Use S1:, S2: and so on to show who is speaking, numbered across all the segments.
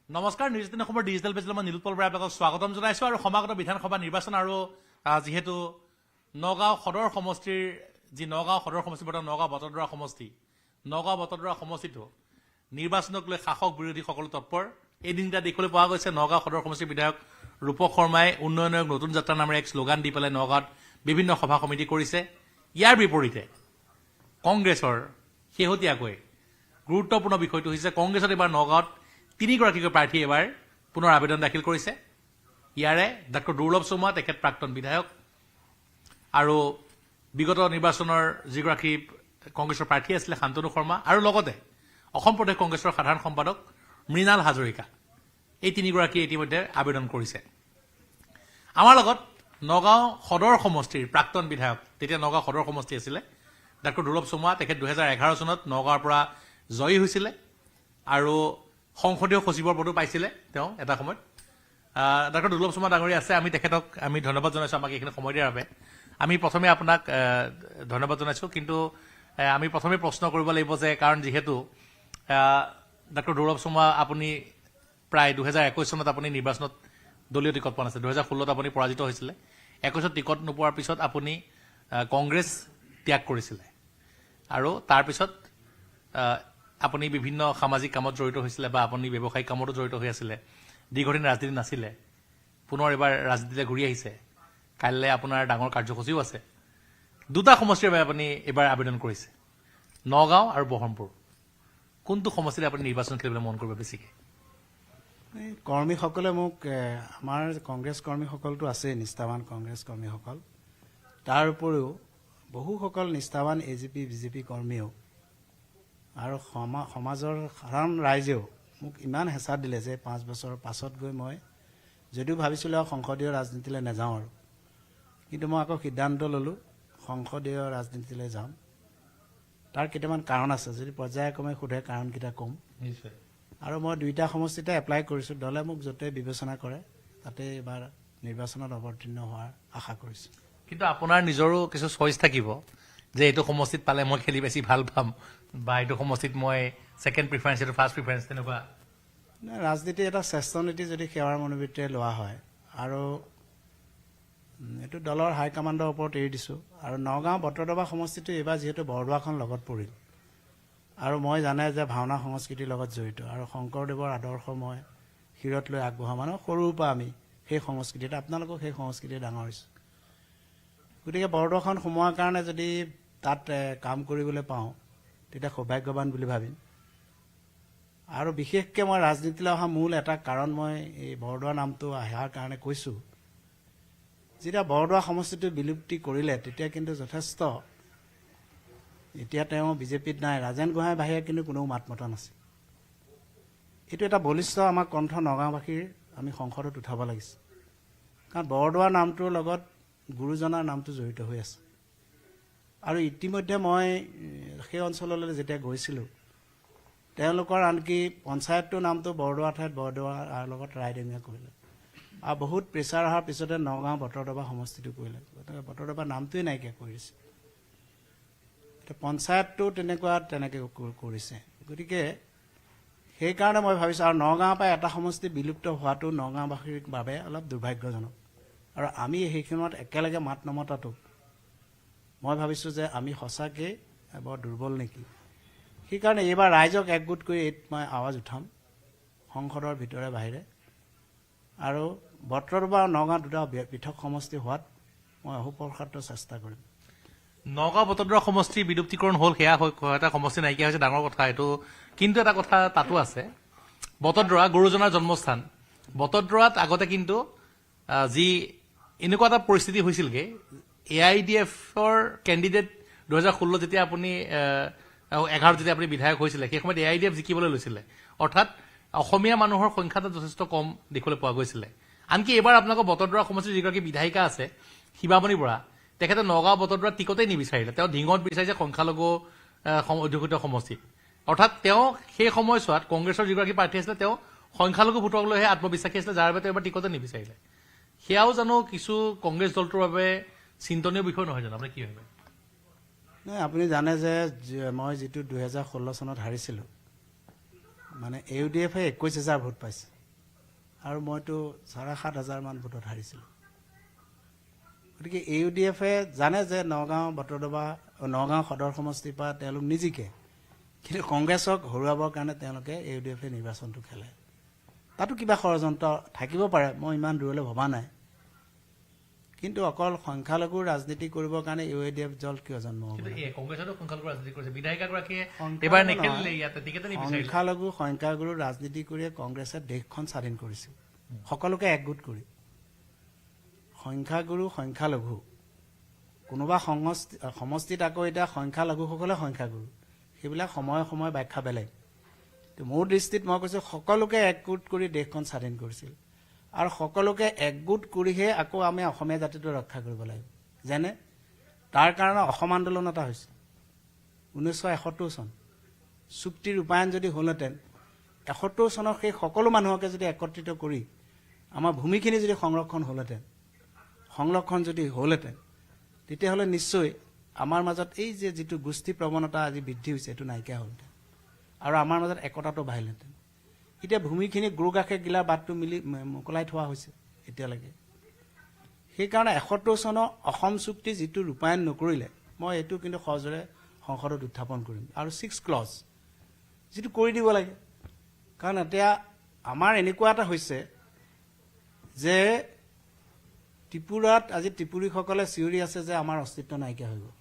S1: নমস্কাৰ নিউজ অসমৰ ডিজিটেল পেজলৈ মই নীলোৎপল বৰাই আপোনালোকক স্বাগতম জনাইছোঁ আৰু সমাগত বিধানসভা নিৰ্বাচন আৰু যিহেতু নগাঁও সদৰ সমষ্টিৰ যি নগাঁও সদৰ সমষ্টি বৰ্তমান নগাঁও বটদ্ৰৱা সমষ্টি নগাঁও বটদ্ৰৱা সমষ্টিটো নিৰ্বাচনক লৈ শাসক বিৰোধী সকলো তৎপৰ এই দিনটা দেখিবলৈ পোৱা গৈছে নগাঁও সদৰ সমষ্টিৰ বিধায়ক ৰূপক শৰ্মাই উন্নয়নৰ নতুন যাত্ৰা নামেৰে এক শ্লোগান দি পেলাই নগাঁৱত বিভিন্ন সভা সমিতি কৰিছে ইয়াৰ বিপৰীতে কংগ্ৰেছৰ শেহতীয়াকৈ গুৰুত্বপূৰ্ণ বিষয়টো হৈছে কংগ্ৰেছত এবাৰ নগাঁৱত তিনিগৰাকীকৈ প্ৰাৰ্থী এবাৰ পুনৰ আবেদন দাখিল কৰিছে ইয়াৰে ডক্টৰ দুৰ্লভ চৌমুৱা তেখেত প্ৰাক্তন বিধায়ক আৰু বিগত নিৰ্বাচনৰ যিগৰাকী কংগ্ৰেছৰ প্ৰাৰ্থী আছিলে শান্তনু শৰ্মা আৰু লগতে অসম প্ৰদেশ কংগ্ৰেছৰ সাধাৰণ সম্পাদক মৃণাল হাজৰিকা এই তিনিগৰাকীয়ে ইতিমধ্যে আবেদন কৰিছে আমাৰ লগত নগাঁও সদৰ সমষ্টিৰ প্ৰাক্তন বিধায়ক তেতিয়া নগাঁও সদৰ সমষ্টি আছিলে ডক্টৰ দুৰ্লভ চৌমুৱা তেখেত 2011 চনত নগাঁৱৰ পৰা জয়ী হৈছিলে আৰু সংসদীয় সচিবৰ পদো পাইছিলে তেওঁ এটা সময়ত ডক্টৰ দুৰ্লভ চৌমুৱা ডাঙৰীয়া আছে আমি তেখেতক আমি ধন্যবাদ জনাইছোঁ আমাক এইখিনি সময় দিয়াৰ বাবে আমি প্ৰথমে আপোনাক ধন্যবাদ জনাইছোঁ কিন্তু আমি প্ৰথমে প্ৰশ্ন কৰিব লাগিব যে কাৰণ যিহেতু ডক্টৰ দুৰ্লভ চৌমুৱা আপুনি প্ৰায় 2021 চনত আপুনি নিৰ্বাচনত দলীয় টিকট পোৱা নাছিল 2016ত আপুনি পৰাজিত হৈছিলে 21ত টিকট নোপোৱাৰ পিছত আপুনি কংগ্ৰেছ ত্যাগ কৰিছিলে আৰু তাৰপিছত আপুনি বিভিন্ন সামাজিক কামত জড়িত হৈছিলে বা আপুনি ব্যৱসায়িক কামতো জড়িত হৈ আছিলে দীৰ্ঘদিন ৰাজনীতি নাছিলে পুনৰ এবাৰ ৰাজনীতিলৈ ঘূৰি আহিছে কাইলৈ আপোনাৰ ডাঙৰ কাৰ্যসূচীও আছে দুটা সমষ্টিৰ বাবে আপুনি এবাৰ আবেদন কৰিছে নগাঁও আৰু বহৰমপুৰ কোনটো সমষ্টিত আপুনি নিৰ্বাচন খেলিবলৈ মন কৰিব বেছিকৈ
S2: কৰ্মীসকলে মোক আমাৰ কংগ্ৰেছ কৰ্মীসকলতো আছে নিষ্ঠাৱান কংগ্ৰেছ কৰ্মীসকল তাৰ উপৰিও বহুসকল নিষ্ঠাৱান এজিপি বিজেপি কৰ্মীও আৰু সমাজৰ সাধাৰণ ৰাইজেও মোক ইমান হেঁচা দিলে যে 5 বছৰৰ পাছত গৈ মই যদিও ভাবিছিলোঁ সংসদীয় ৰাজনীতিলৈ নাযাওঁ আৰু কিন্তু মই আকৌ সিদ্ধান্ত ল'লোঁ সংসদীয় ৰাজনীতিলৈ যাম তাৰ কেইটামান কাৰণ আছে যদি পৰ্যায়ক্ৰমে সোধে কাৰণকেইটা ক'ম
S1: নিশ্চয়
S2: আৰু মই দুইটা সমষ্টিতে এপ্লাই কৰিছোঁ দলে মোক য'তে বিবেচনা কৰে তাতে এবাৰ নিৰ্বাচনত অৱতীৰ্ণ হোৱাৰ আশা কৰিছোঁ
S1: কিন্তু আপোনাৰ নিজৰো কিছু চইচ থাকিব যে এইটো সমষ্টিত পালে মই খেলি বেছি ভাল পাম বা এইটো সমষ্টিত মই ছেকেণ্ড প্ৰিফাৰেঞ্চ এইটো ফাৰ্ষ্ট প্ৰিফাৰেঞ্চ তেনেকুৱা
S2: ৰাজনীতি এটা শ্ৰেষ্ঠ নীতি যদি সেৱাৰ মনোবৃত্তিৰে লোৱা হয় আৰু এইটো দলৰ হাইকমাণ্ডৰ ওপৰত এৰি দিছোঁ আৰু নগাঁও বটদ্ৰৱা সমষ্টিটো এইবাৰ যিহেতু বৰদোৱাখন লগত পৰিল আৰু মই জানে যে ভাওনা সংস্কৃতিৰ লগত জড়িত আৰু শংকৰদেৱৰ আদৰ্শ মই শিৰত লৈ আগবঢ়া মানুহ সৰুৰ পৰা আমি সেই সংস্কৃতিত আপোনালোকক সেই সংস্কৃতিৰে ডাঙৰ হৈছোঁ গতিকে বৰদোৱাখন সোমোৱাৰ কাৰণে যদি তাত কাম কৰিবলৈ পাওঁ তেতিয়া সৌভাগ্যৱান বুলি ভাবিম আৰু বিশেষকৈ মই ৰাজনীতিলৈ অহা মূল এটা কাৰণ মই এই বৰদোৱা নামটো অহাৰ কাৰণে কৈছোঁ যেতিয়া বৰদোৱা সমষ্টিটো বিলুপ্তি কৰিলে তেতিয়া কিন্তু যথেষ্ট এতিয়া তেওঁ বিজেপিত নাই ৰাজেন গোহাঁইৰ বাহিৰে কিন্তু কোনো মাত মতা নাছিল এইটো এটা বলিষ্ঠ আমাৰ কণ্ঠ নগাঁওবাসীৰ আমি সংসদত উঠাব লাগিছে কাৰণ বৰদোৱা নামটোৰ লগত গুৰুজনাৰ নামটো জড়িত হৈ আছে আৰু ইতিমধ্যে মই সেই অঞ্চললৈ যেতিয়া গৈছিলোঁ তেওঁলোকৰ আনকি পঞ্চায়তটোৰ নামটো বৰদোৱা ঠাইত বৰদোৱাৰ লগত ৰাইডিঙীয়া কৰিলে আৰু বহুত প্ৰেছাৰ অহাৰ পিছতে নগাঁও বটদ্ৰৱা সমষ্টিটো কৰিলে গতিকে বটদ্ৰৱা নামটোৱেই নাইকিয়া কৰিছে পঞ্চায়তটো তেনেকৈ কৰিছে গতিকে সেইকাৰণে মই ভাবিছোঁ আৰু নগাঁৱৰ পৰা এটা সমষ্টি বিলুপ্ত হোৱাটো নগাঁওবাসীৰ বাবে অলপ দুৰ্ভাগ্যজনক আৰু আমি সেইখনত একেলগে মাত নমতাটো মই ভাবিছোঁ যে আমি সঁচাকৈ বৰ দুৰ্বল নেকি সেইকাৰণে এইবাৰ ৰাইজক একগোট কৰি এইত মই আৱাজ উঠাম সংসদৰ ভিতৰে বাহিৰে আৰু বটদ্ৰৱা আৰু নগাঁও দুটা পৃথক সমষ্টি হোৱাত মই অহোপৰসাধ্য চেষ্টা কৰিম
S1: নগাঁও বটদ্ৰৱা সমষ্টি বিলুপ্তিকৰণ হ'ল সেয়া এটা সমষ্টি নাইকিয়া হৈছে ডাঙৰ কথা এইটো কিন্তু এটা কথা তাতো আছে বটদ্ৰৱা গুৰুজনাৰ জন্মস্থান বটদ্ৰৱাত আগতে কিন্তু যি এনেকুৱা এটা পৰিস্থিতি হৈছিলগৈ AIDFৰ কেণ্ডিডেট 2016 যেতিয়া আপুনি 11 যেতিয়া আপুনি বিধায়ক হৈছিলে সেই সময়ত AIDF জিকিবলৈ লৈছিলে অৰ্থাৎ অসমীয়া মানুহৰ সংখ্যাটো যথেষ্ট কম দেখিবলৈ পোৱা গৈছিলে আনকি এইবাৰ আপোনালোকৰ বটদ্ৰৱা সমষ্টিৰ যিগৰাকী বিধায়িকা আছে শিৱামণি বৰা তেখেতে নগাঁও বটদ্ৰৱা টিকটেই নিবিচাৰিলে তেওঁ ঢিঙত বিচাৰিছে সংখ্যালঘু অধ্যুষিত সমষ্টিত অৰ্থাৎ তেওঁ সেই সময়ছোৱাত কংগ্ৰেছৰ যিগৰাকী প্ৰাৰ্থী আছিলে তেওঁ সংখ্যালঘু ভোটক লৈহে আত্মবিশ্বাসী আছিলে যাৰ বাবে তেওঁ এবাৰ টিকটেই নিবিচাৰিলে সেয়াও জানো কিছু কংগ্ৰেছ দলটোৰ বাবে চিন্তনীয় বিষয় নহয় জানো আপুনি কি ভাবে
S2: নাই আপুনি জানে যে মই যিটো 2016 চনত হাৰিছিলোঁ মানে AUDF 21,000 ভোট পাইছে আৰু মইতো 7,500 মান ভোটত হাৰিছিলোঁ। গতিকে AUDF-এ জানে যে নগাঁও বটদ্ৰৱা নগাঁও সদৰ সমষ্টিৰ পৰা তেওঁলোক নিজিকে, কিন্তু কংগ্ৰেছক হৰুৱাবৰ কাৰণে তেওঁলোকে AUDF-এ নিৰ্বাচনটো খেলে। তাতো কিবা ষড়যন্ত্ৰ থাকিব পাৰে, মই ইমান দূৰলৈ ভবা নাই। কিন্তু অকল সংখ্যালঘুৰ ৰাজনীতি কৰিবৰ কাৰণে AUDF দল কিয় জন্ম হ'ব? সংখ্যালঘুৰ ৰাজনীতি কৰিয়ে কংগ্ৰেছে দেশখন স্বাধীন কৰিছিল, সকলোকে একগোট কৰি। সংখ্যালঘু কোনোবা সমষ্টিত আকৌ এতিয়া সংখ্যালঘুসকলে সংখ্যাগুৰু, সেইবিলাক সময়ে সময়ে ব্যাখ্যা বেলেগ। মোৰ দৃষ্টিত মই কৈছোঁ সকলোকে একগোট কৰি দেশখন স্বাধীন কৰিছিল, আৰু সকলোকে একগোট কৰিহে আকৌ আমি অসমীয়া জাতিটো ৰক্ষা কৰিব লাগিব। যেনে তাৰ কাৰণে অসম আন্দোলন এটা হৈছিল 1971 চন। চুক্তি ৰূপায়ণ যদি হ'লহেঁতেন, 71 চনৰ সেই সকলো মানুহকে যদি একত্ৰিত কৰি আমাৰ ভূমিখিনি যদি সংৰক্ষণ যদি হ'লহেঁতেন, তেতিয়াহ'লে নিশ্চয় আমাৰ মাজত এই যে যিটো গোষ্ঠী প্ৰৱণতা আজি বৃদ্ধি হৈছে, এইটো নাইকিয়া হ'লহেঁতেন আৰু আমাৰ মাজত একতাটো বাঢ়িলহেঁতেন। এতিয়া ভূমিখিনি গুৰু কাষে গিলা বাটটো মোকলাই থোৱা হৈছে এতিয়ালৈকে। সেইকাৰণে 71 চনৰ অসম চুক্তি যিটো ৰূপায়ণ নকৰিলে, মই এইটো কিন্তু সহজৰে সংসদত উত্থাপন কৰিম। আৰু 6 ক্লজ যিটো কৰি দিব লাগে, কাৰণ এতিয়া আমাৰ এনেকুৱা এটা হৈছে যে ত্ৰিপুৰাত আজি ত্ৰিপুৰীসকলে চিঞৰি আছে যে আমাৰ অস্তিত্ব নাইকিয়া হৈ গ'ল।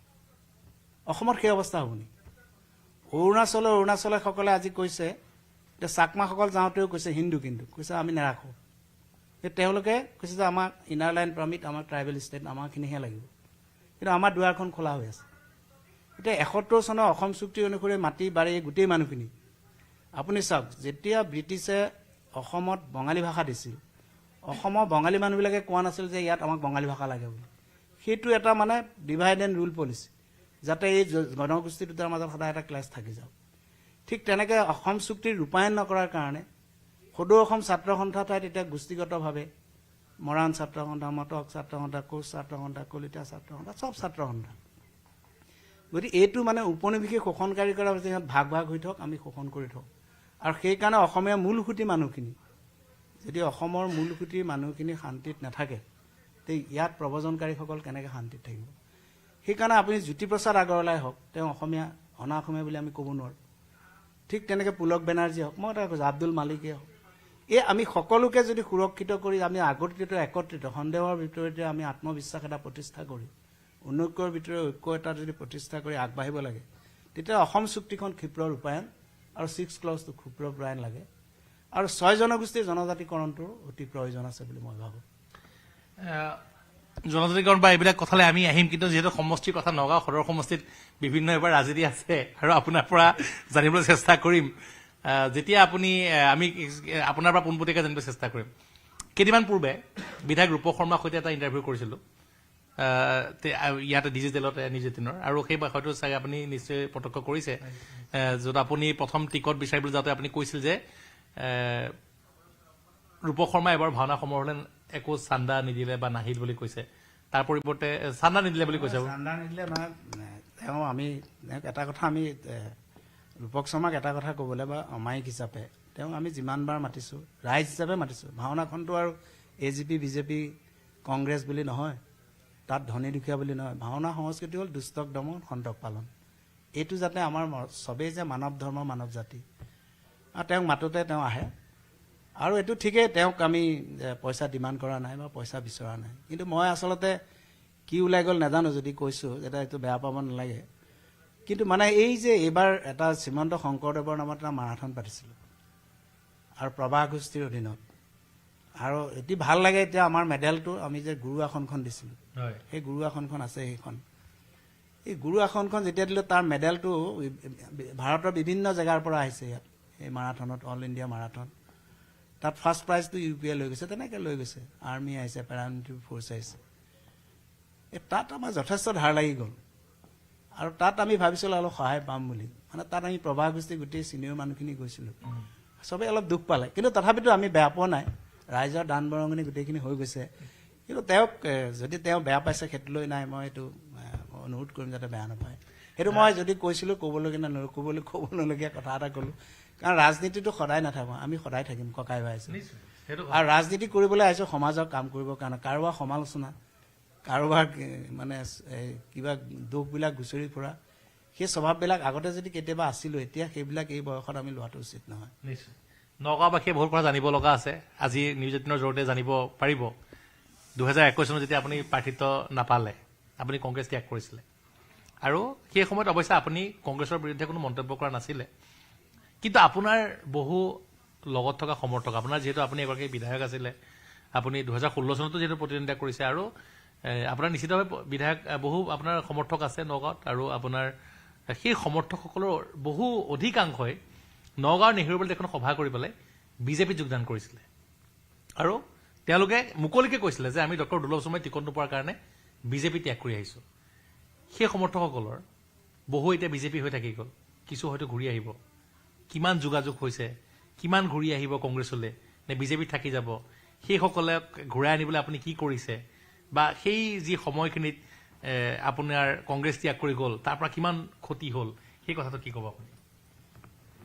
S2: অসমত সেই অৱস্থা হ'ব নেকি? অৰুণাচলসকলে আজি কৈছে, এতিয়া চাকমাসকল যাওঁতেও কৈছে হিন্দু, কিন্তু কৈছে আমি নাৰাখোঁ। তেওঁলোকে কৈছে যে আমাক ইনাৰ লাইন পাৰ্মিট, আমাক ট্ৰাইবেল ষ্টেট, আমাৰখিনিহে লাগিব। কিন্তু আমাৰ দুৱাৰখন খোলা হৈ আছে। এতিয়া 71 চনৰ অসম চুক্তি অনুসৰি মাটি বাৰী গোটেই মানুহখিনি, আপুনি চাওক, যেতিয়া ব্ৰিটিছে অসমত বঙালী ভাষা দিছিল, অসমৰ বঙালী মানুহবিলাকে কোৱা নাছিল যে ইয়াত আমাক বঙালী ভাষা লাগে বুলি। সেইটো এটা মানে ডিভাইড এণ্ড ৰুল পলিচি, যাতে এই জনগোষ্ঠী দুটাৰ মাজত সদায় এটা ক্লেছ থাকি যাওক। ঠিক তেনেকৈ অসম চুক্তিৰ ৰূপায়ণ নকৰাৰ কাৰণে সদৌ অসম ছাত্ৰ সন্থা ঠাইত এতিয়া গোষ্ঠীগতভাৱে মৰাণ ছাত্ৰ সন্থা, মটক ছাত্ৰ সন্থা, কোচ ছাত্ৰ সন্থা, কলিতা ছাত্ৰ সন্থা, চব ছাত্ৰ সন্থা। গতিকে এইটো মানে উপনিৱেশিক শোষণকাৰী কৰা হৈছে, সিহঁত ভাগ ভাগ হৈ থওক, আমি শোষণ কৰি থওঁ। আৰু সেইকাৰণে অসমীয়া মূলসুঁতি মানুহখিনি, যদি অসমৰ মূলসুঁতিৰ মানুহখিনি শান্তিত নাথাকে, তে ইয়াত প্ৰব্ৰজনকাৰীসকল কেনেকৈ শান্তিত থাকিব? সেইকাৰণে আপুনি জ্যোতিপ্ৰসাদ আগৰৱালাই হওক, তেওঁ অসমীয়া অনা অসমীয়া বুলি আমি ক'ব নোৱাৰোঁ। ঠিক তেনেকৈ পুলক বেনাৰ্জী হওক, মই এটা কৈছোঁ আব্দুল মালিকে হওক, এই আমি সকলোকে যদি সুৰক্ষিত কৰি আমি আগতীয়াকৈ একত্ৰিত সন্দেহৰ ভিতৰতে আমি আত্মবিশ্বাস এটা প্ৰতিষ্ঠা কৰি, ঐক্যৰ ভিতৰত ঐক্য এটা যদি প্ৰতিষ্ঠা কৰি আগবাঢ়িব লাগে, তেতিয়া অসম চুক্তিখন ক্ষীপ্ৰ ৰূপায়ণ আৰু 6 ক্লজটো ক্ষীপ্ৰ ৰূপায়ণ লাগে। আৰু 6 জনগোষ্ঠীৰ জনজাতিকৰণটোৰ অতি প্ৰয়োজন আছে বুলি মই ভাবোঁ।
S1: জনজাতিকৰণ বা এইবিলাক কথালৈ আমি আহিম, কিন্তু যিহেতু সমষ্টিৰ কথা, নগাঁও সদৰ সমষ্টিত বিভিন্ন এবাৰ ৰাজনীতি আছে আৰু আপোনাৰ পৰা জানিবলৈ চেষ্টা কৰিম। যেতিয়া আমি আপোনাৰ পৰা পোনপটীয়াকৈ জানিবলৈ চেষ্টা কৰিম। কেইদিনমান পূৰ্বে বিধায়ক ৰূপক শৰ্মাৰ সৈতে এটা ইণ্টাৰভিউ কৰিছিলোঁ ইয়াতে ডিজিটেলতে নিউজ 18ৰ, আৰু সেই হয়তো চাগে আপুনি নিশ্চয় প্ৰত্যক্ষ কৰিছে, য'ত আপুনি প্ৰথম টিকট বিচাৰিবলৈ যাওঁতে আপুনি কৈছিল যে ৰূপক শৰ্মা এবাৰ ভাওনা সমাৰোহলৈ একো চান্দা নিদিলে বা নাহিল বুলি কৈছে, তাৰ পৰিৱৰ্তে চান্দা নিদিলে বুলি কৈছে।
S2: চান্দা নিদিলে নহয়, আমি এটা কথা, আমি ৰূপক শৰ্মাক এটা কথা ক'বলৈ বা অমায়িক হিচাপে আমি যিমানবাৰ মাতিছোঁ, ৰাইজ হিচাপে মাতিছোঁ। ভাওনাখনটো আৰু AGP BJP কংগ্ৰেছ বুলি নহয়, তাত ধনী দুখীয়া বুলি নহয়। ভাওনা সংস্কৃতি হ'ল দুষ্টক দমন, সন্তক পালন। এইটো যাতে আমাৰ চবেই যে মানৱ ধৰ্ম, মানৱ জাতি, আৰু তেওঁক মাতোতে তেওঁ আহে। আৰু এইটো ঠিকেই, তেওঁক আমি পইচা ডিমাণ্ড কৰা নাই বা পইচা বিচৰা নাই। কিন্তু মই আচলতে কি ওলাই গ'ল নাজানো, যদি কৈছোঁ যেতিয়া এইটো বেয়া পাব নালাগে। কিন্তু মানে এই যে এইবাৰ এটা শ্ৰীমন্ত শংকৰদেৱৰ নামত এটা মাৰাথন পাতিছিলোঁ আৰু প্ৰবাহ গোষ্ঠীৰ অধীনত, আৰু এটি ভাল লাগে। এতিয়া আমাৰ মেডেলটো আমি যে গুৰু আসনখন দিছিলোঁ, সেই গুৰু আসনখন আছে। সেইখন এই গুৰু আসনখন যেতিয়া দিলোঁ, তাৰ মেডেলটো ভাৰতৰ বিভিন্ন জেগাৰ পৰা আহিছে ইয়াত এই মাৰাথনত, অল ইণ্ডিয়া মাৰাথন। তাত ফাৰ্ষ্ট প্ৰাইজটো UP লৈ গৈছে, তেনেকৈ লৈ গৈছে। আৰ্মি আহিছে, পেৰামিলিটাৰী ফ'ৰ্চ আহিছে। তাত আমাৰ যথেষ্ট ধাৰ লাগি গ'ল, আৰু তাত আমি ভাবিছিলোঁ অলপ সহায় পাম বুলি। মানে তাত আমি প্ৰবাহ গোষ্ঠী গোটেই ছিনিয়ৰ মানুহখিনি গৈছিলোঁ, চবেই অলপ দুখ পালে। কিন্তু তথাপিতো আমি বেয়া পোৱা নাই, ৰাইজৰ দান বৰঙণি গোটেইখিনি হৈ গৈছে। কিন্তু তেওঁক যদি তেওঁ বেয়া পাইছে, সেইটো লৈ নাই, মই এইটো অনুৰোধ কৰিম যাতে বেয়া নাপায়। সেইটো মই যদি কৈছিলোঁ ক'ব নলগীয়া কথা এটা ক'লোঁ, কাৰণ ৰাজনীতিটো সদায় নাথাকোঁ, আমি সদায় থাকিম ককাই ভাই।
S1: সেইটো
S2: আৰু ৰাজনীতি কৰিবলৈ আহিছোঁ সমাজৰ কাম কৰিবৰ কাৰণে। কাৰোবাৰ সমালোচনা, কাৰোবাৰ মানে কিবা দোষবিলাক গুচৰি ফুৰা, সেই স্বভাৱবিলাক আগতে যদি কেতিয়াবা আছিলোঁ, এতিয়া সেইবিলাক এই বয়সত আমি লোৱাটো উচিত নহয়।
S1: নিশ্চয়। নগাঁওবাসীয়ে বহুত কথা জানিব লগা আছে, আজি নিউজ 18ৰ জৰিয়তে জানিব পাৰিব। 2021 চনত যেতিয়া আপুনি প্ৰাৰ্থিত্ব নাপালে, আপুনি কংগ্ৰেছ ত্যাগ কৰিছিলে, আৰু সেই সময়ত অৱশ্যে আপুনি কংগ্ৰেছৰ বিৰুদ্ধে কোনো মন্তব্য কৰা নাছিলে, কিন্তু আপোনাৰ বহু লগত থকা সমৰ্থক, আপোনাৰ যিহেতু আপুনি এগৰাকী বিধায়ক আছিলে, আপুনি 2016 চনতো যিহেতু প্ৰতিদ্বন্দ্বিতা কৰিছে, আৰু আপোনাৰ নিশ্চিতভাৱে বিধায়ক বহু আপোনাৰ সমৰ্থক আছে নগাঁৱত, আৰু আপোনাৰ সেই সমৰ্থকসকলৰ বহু অধিকাংশই নগাঁৱৰ নেহেৰুবালিত এখন সভা কৰি পেলাই বিজেপিত যোগদান কৰিছিলে, আৰু তেওঁলোকে মুকলিকে কৈছিলে যে আমি ডক্টৰ দুৰ্লভ শৰ্মাই টিকট নোপোৱাৰ কাৰণে বিজেপি ত্যাগ কৰি আহিছোঁ। সেই সমৰ্থকসকলৰ বহু এতিয়া বিজেপি হৈ থাকি গ'ল, কিছু হয়তো ঘূৰি আহিব। কিমান যোগাযোগ হৈছে, কিমান ঘূৰি আহিব কংগ্ৰেছলৈ, নে বিজেপিত থাকি যাব, সেইসকলক ঘূৰাই আনিবলৈ আপুনি কি কৰিছে, বা সেই যি সময়খিনিত আপোনাৰ কংগ্ৰেছ ত্যাগ কৰি গ'ল তাৰ পৰা কিমান ক্ষতি হ'ল, সেই কথাটো কি ক'ব আপুনি?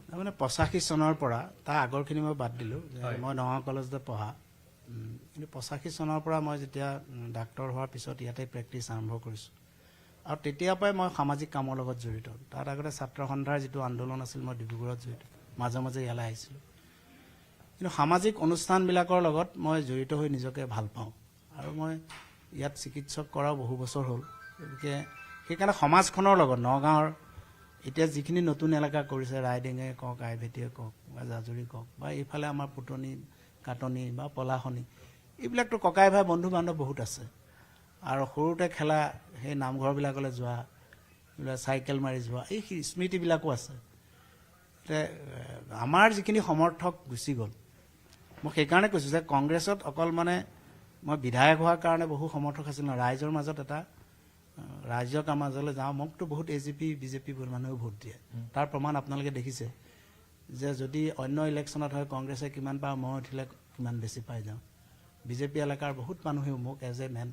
S2: তাৰমানে 85 চনৰ পৰা, তাৰ আগৰখিনি মই বাদ দিলোঁ, মই নগাঁও কলেজতে পঢ়া, কিন্তু 85 চনৰ পৰা মই যেতিয়া ডাক্তৰ হোৱাৰ পিছত ইয়াতে প্ৰেক্টিছ আৰম্ভ কৰিছোঁ, আৰু তেতিয়াৰ পৰাই মই সামাজিক কামৰ লগত জড়িত। তাত আগতে ছাত্ৰ সন্থাৰ যিটো আন্দোলন আছিল, মই ডিব্ৰুগড়ত জড়িত, মাজে মাজে ইয়ালৈ আহিছিলোঁ। কিন্তু সামাজিক অনুষ্ঠানবিলাকৰ লগত মই জড়িত হৈ নিজকে ভাল পাওঁ, আৰু মই ইয়াত চিকিৎসক কৰাও বহু বছৰ হ'ল। গতিকে সেইকাৰণে সমাজখনৰ লগত, নগাঁৱৰ এতিয়া যিখিনি নতুন এলেকা কৰিছে, ৰাইডিঙে কওক, আইভেটিয়ে কওক, বা জাজৰি কওক, বা এইফালে আমাৰ পুতনি, কাটনি বা পলাশনি, এইবিলাকতো ককাই ভাই বন্ধু বান্ধৱ বহুত আছে। আৰু সৰুতে খেলা সেই নামঘৰবিলাকলৈ যোৱা, চাইকেল মাৰি যোৱা, এই স্মৃতিবিলাকো আছে। আমাৰ যিখিনি সমৰ্থক গুচি গ'ল, মই সেইকাৰণে কৈছোঁ যে কংগ্ৰেছত অকল মানে মই বিধায়ক হোৱাৰ কাৰণে বহু সমৰ্থক আছিল নহয়, ৰাইজৰ মাজত এটা, ৰাইজক মাজলৈ যাওঁ, মোকতো বহুত AGP BJP মানুহেও ভোট দিয়ে। তাৰ প্ৰমাণ আপোনালোকে দেখিছে যে যদি অন্য ইলেকশ্যনত হয় কংগ্ৰেছে কিমান পায়, মই উঠিলে কিমান বেছি পাই যাওঁ। BJP এলেকাৰ বহুত মানুহেও মোক এজ এ মেন,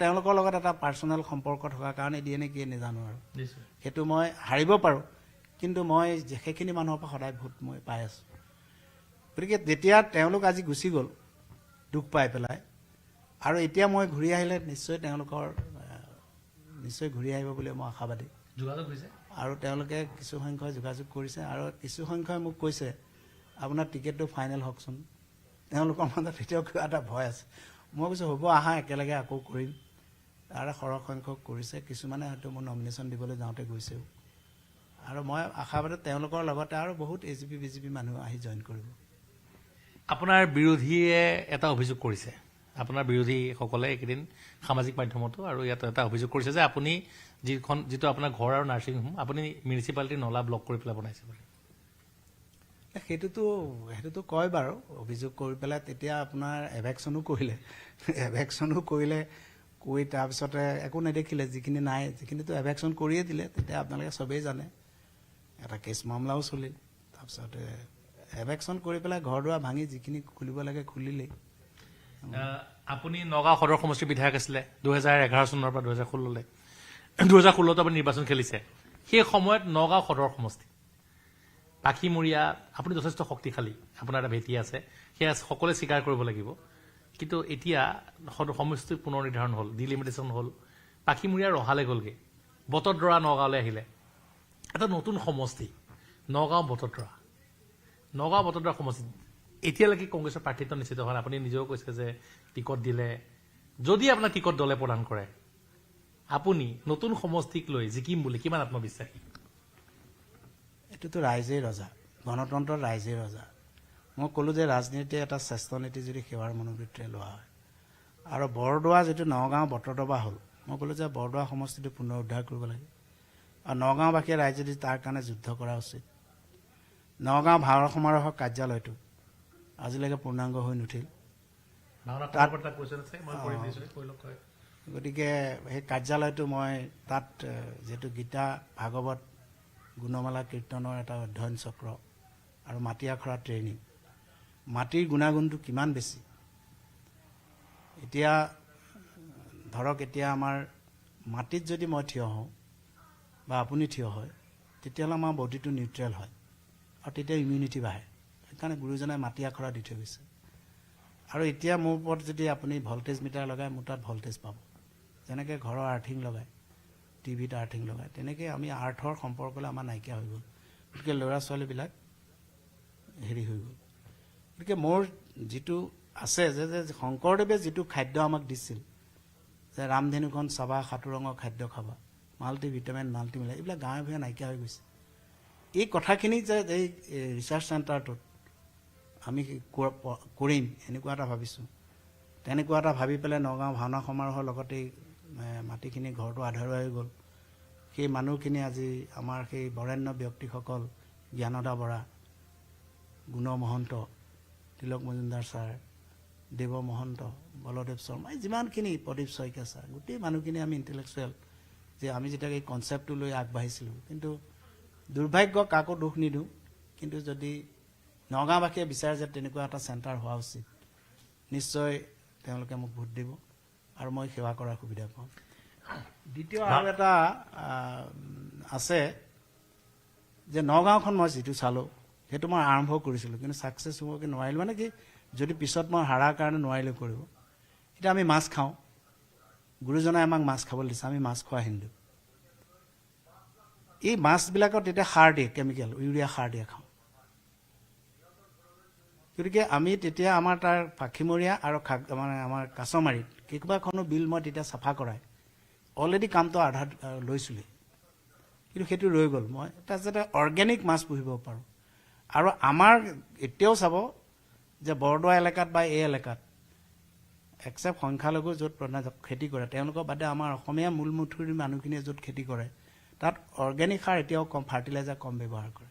S2: তেওঁলোকৰ লগত এটা পাৰ্চনেল সম্পৰ্ক থকাৰ কাৰণে দিয়ে নে কিয়ে নাজানো, আৰু সেইটো মই হাৰিব পাৰোঁ, কিন্তু মই সেইখিনি মানুহৰ পৰা সদায় ভোট মই পাই আছোঁ। গতিকে যেতিয়া তেওঁলোক আজি গুচি গ'ল দুখ পাই পেলাই, আৰু এতিয়া মই ঘূৰি আহিলে নিশ্চয় তেওঁলোকৰ নিশ্চয় ঘূৰি আহিব বুলি মই আশাবাদী।
S1: যোগাযোগ হৈছে,
S2: আৰু তেওঁলোকে কিছু সংখ্যক যোগাযোগ কৰিছে, আৰু কিছু সংখ্যই মোক কৈছে আপোনাৰ টিকেটটো ফাইনেল হওকচোন। তেওঁলোকৰ মাজত এতিয়াও কিবা এটা ভয় আছে। মই কৈছোঁ হ'ব, আহা একেলগে আকৌ কৰিম। তাৰে সৰহ সংখ্যক কৰিছে, কিছুমানে হয়তো মোৰ নমিনেশ্যন দিবলৈ যাওঁতে গৈছেও, আৰু মই আশাবাদী তেওঁলোকৰ লগতে আৰু বহুত AGP BJP মানুহ আহি জইন কৰিব।
S1: আপোনাৰ বিৰোধীয়ে এটা অভিযোগ কৰিছে, আপোনাৰ বিৰোধীসকলে এইকেইদিন সামাজিক মাধ্যমতো আৰু ইয়াত এটা অভিযোগ কৰিছে যে আপুনি যিটো আপোনাৰ ঘৰ আৰু নাৰ্ছিং হোম আপুনি মিউনিচিপালিটিৰ নলা ব্লক কৰি পেলাই বনাইছে বুলি।
S2: সেইটোতো কয় বাৰু, অভিযোগ কৰি পেলাই তেতিয়া আপোনাৰ এভেকশ্যনো কৰিলে, কৰি তাৰপিছতে একো নেদেখিলে, যিখিনি নাই যিখিনিতো এভেকশ্যন কৰিয়ে দিলে। তেতিয়া আপোনালোকে চবেই জানে এটা কেছ মামলাও চলিল, তাৰপিছতে এভেকশ্যন কৰি পেলাই ঘৰ দুৱাৰ ভাঙি যিখিনি খুলিব লাগে খুলিলেই।
S1: আপুনি নগাঁও সদৰ সমষ্টিৰ বিধায়ক আছিলে 2011 চনৰ পৰা 2016লৈ। 2016তো আপুনি নিৰ্বাচন খেলিছে, সেই সময়ত নগাঁও সদৰ সমষ্টি পাখিমূৰীয়া, আপুনি যথেষ্ট শক্তিশালী, আপোনাৰ এটা ভেটি আছে, সেয়া সকলোৱে স্বীকাৰ কৰিব লাগিব। কিন্তু এতিয়া সমষ্টিৰ পুনৰ নিৰ্ধাৰণ হ'ল, ডিলিমিটেশ্যন হ'ল, পাখিমূৰীয়া ৰহালৈ গ'লগৈ, বটদ্ৰৱা নগাঁৱলৈ আহিলে, এটা নতুন সমষ্টি নগাঁও বটদ্ৰৱা সমষ্টি। এতিয়ালৈকে কংগ্ৰেছৰ প্ৰাৰ্থিত্ব নিশ্চিত হোৱা নাই। আপুনি নিজেও কৈছে যে টিকট দিলে, যদি আপোনাক টিকট দলে প্ৰদান কৰে, আপুনি নতুন সমষ্টিক লৈ জিকিম বুলি কিমান আত্মবিশ্বাসী?
S2: এইটোতো ৰাইজেই ৰজা, গণতন্ত্ৰৰ ৰাইজেই ৰজা। মই ক'লোঁ যে ৰাজনীতি এটা শ্ৰেষ্ঠ নীতি যদি সেৱাৰ মনোবৃত্তিৰে লোৱা হয়, আৰু বৰদোৱা যিটো নগাঁও বটদ্ৰৱা হ'ল, মই ক'লোঁ যে বৰদোৱা সমষ্টিটো পুনৰ উদ্ধাৰ কৰিব লাগে, আৰু নগাঁওবাসীয়ে ৰাইজে যদি তাৰ কাৰণে যুদ্ধ কৰা উচিত। নগাঁও ভাওনা সমাৰোহৰ কাৰ্যালয়টো আজিলৈকে পূৰ্ণাংগ হৈ নুঠিল। গতিকে সেই কাৰ্যালয়টো মই তাত যিহেতু গীতা ভাগৱত গুণমালা কীৰ্তনৰ এটা অধ্যয়ন চক্ৰ আৰু মাটি আখৰা ট্ৰেইনিং, মাটিৰ গুণাগুণটো কিমান বেছি। এতিয়া ধৰক, এতিয়া আমাৰ মাটিত যদি মই থিয় হওঁ বা আপুনি থিয় হয়, তেতিয়াহ'লে আমাৰ বডিটো নিউট্ৰেল হয়, আৰু তেতিয়া ইমিউনিটি বাঢ়ে। সেইকাৰণে গুৰুজনাই মাটি আখৰা দি থৈ গৈছে। আৰু এতিয়া মোৰ ওপৰত যদি আপুনি ভল্টেজ মিটাৰ লগায় মোৰ তাত ভল্টেজ পাব যেনেকৈ ঘৰৰ আৰ্থিং লগায় টিভিত আৰ্থিং লগায় তেনেকৈ আমি আৰ্থৰ সম্পৰ্কলৈ আমাৰ নাইকিয়া হৈ গ'ল গতিকে ল'ৰা ছোৱালীবিলাক হেৰি হৈ গ'ল গতিকে মোৰ যিটো আছে যে শংকৰদেৱে যিটো খাদ্য আমাক দিছিল যে ৰামধেনুখন চাবা সাতুৰঙৰ খাদ্য খাবা মাল্টিভিটামিন মাল্টিমিলাৰ এইবিলাক গাঁৱে ভূঞে নাইকিয়া হৈ গৈছে এই কথাখিনি যে এই ৰিচাৰ্চ চেণ্টাৰটোত আমি কৰিম এনেকুৱা এটা ভাবিছোঁ তেনেকুৱা এটা ভাবি পেলাই নগাঁও ভাওনা সমাৰোহৰ লগতেই মাটিখিনি ঘৰটো আধৰুৱা হৈ গ'ল সেই মানুহখিনি আজি আমাৰ সেই বৰেণ্য ব্যক্তিসকল জ্ঞানদা বৰা গুণ মহন্ত তিলক মজুমদাৰ ছাৰ দেৱ মহন্ত বলদেৱ শৰ্মা যিমানখিনি প্ৰদীপ শইকীয়া ছাৰ গোটেই মানুহখিনি আমি ইণ্টেলেকচুৱেল যে আমি যেতিয়া এই কনচেপ্টটো লৈ আগবাঢ়িছিলোঁ কিন্তু দুৰ্ভাগ্য কাকো দুখ নিদিওঁ কিন্তু যদি নগাঁওবাসীয়ে বিচাৰে যে তেনেকুৱা এটা চেণ্টাৰ হোৱা উচিত নিশ্চয় তেওঁলোকে মোক ভোট দিব আৰু মই সেৱা কৰাৰ সুবিধা পাম দ্বিতীয় আৰু এটা আছে যে নগাঁওখন মই যিটো চালোঁ সেইটো মই আৰম্ভ কৰিছিলোঁ কিন্তু ছাকচেছ হ'বকৈ নোৱাৰিলোঁ মানে কি যদি পিছত মই হাৰাৰ কাৰণে নোৱাৰিলোঁ কৰিব এতিয়া আমি মাছ খাওঁ গুৰুজনাই আমাক মাছ খাবলৈ দিছে আমি মাছ খোৱা হিন্দু এই মাছবিলাকত এতিয়া সাৰ দিয়ে কেমিকেল ইউৰিয়া সাৰ দিয়ে খাওঁ গতিকে আমি তেতিয়া আমাৰ তাৰ পাখিমৰীয়া আৰু মানে আমাৰ কাছমাৰীত কেইবাখনো বিল মই তেতিয়া চাফা কৰাই অলৰেডি কামটো আধা লৈছিলোঁ কিন্তু সেইটো ৰৈ গ'ল মই তাত যাতে অৰ্গেনিক মাছ পুহিব পাৰোঁ আৰু আমাৰ এতিয়াও চাব যে বৰদোৱা এলেকাত বা এই এলেকাত একচেপ্ট সংখ্যালঘু য'ত খেতি কৰে তেওঁলোকৰ বাদে আমাৰ অসমীয়া মূলমুঠুৰি মানুহখিনিয়ে য'ত খেতি কৰে তাত অৰ্গেনিক সাৰ এতিয়াও কম ফাৰ্টিলাইজাৰ কম ব্যৱহাৰ কৰে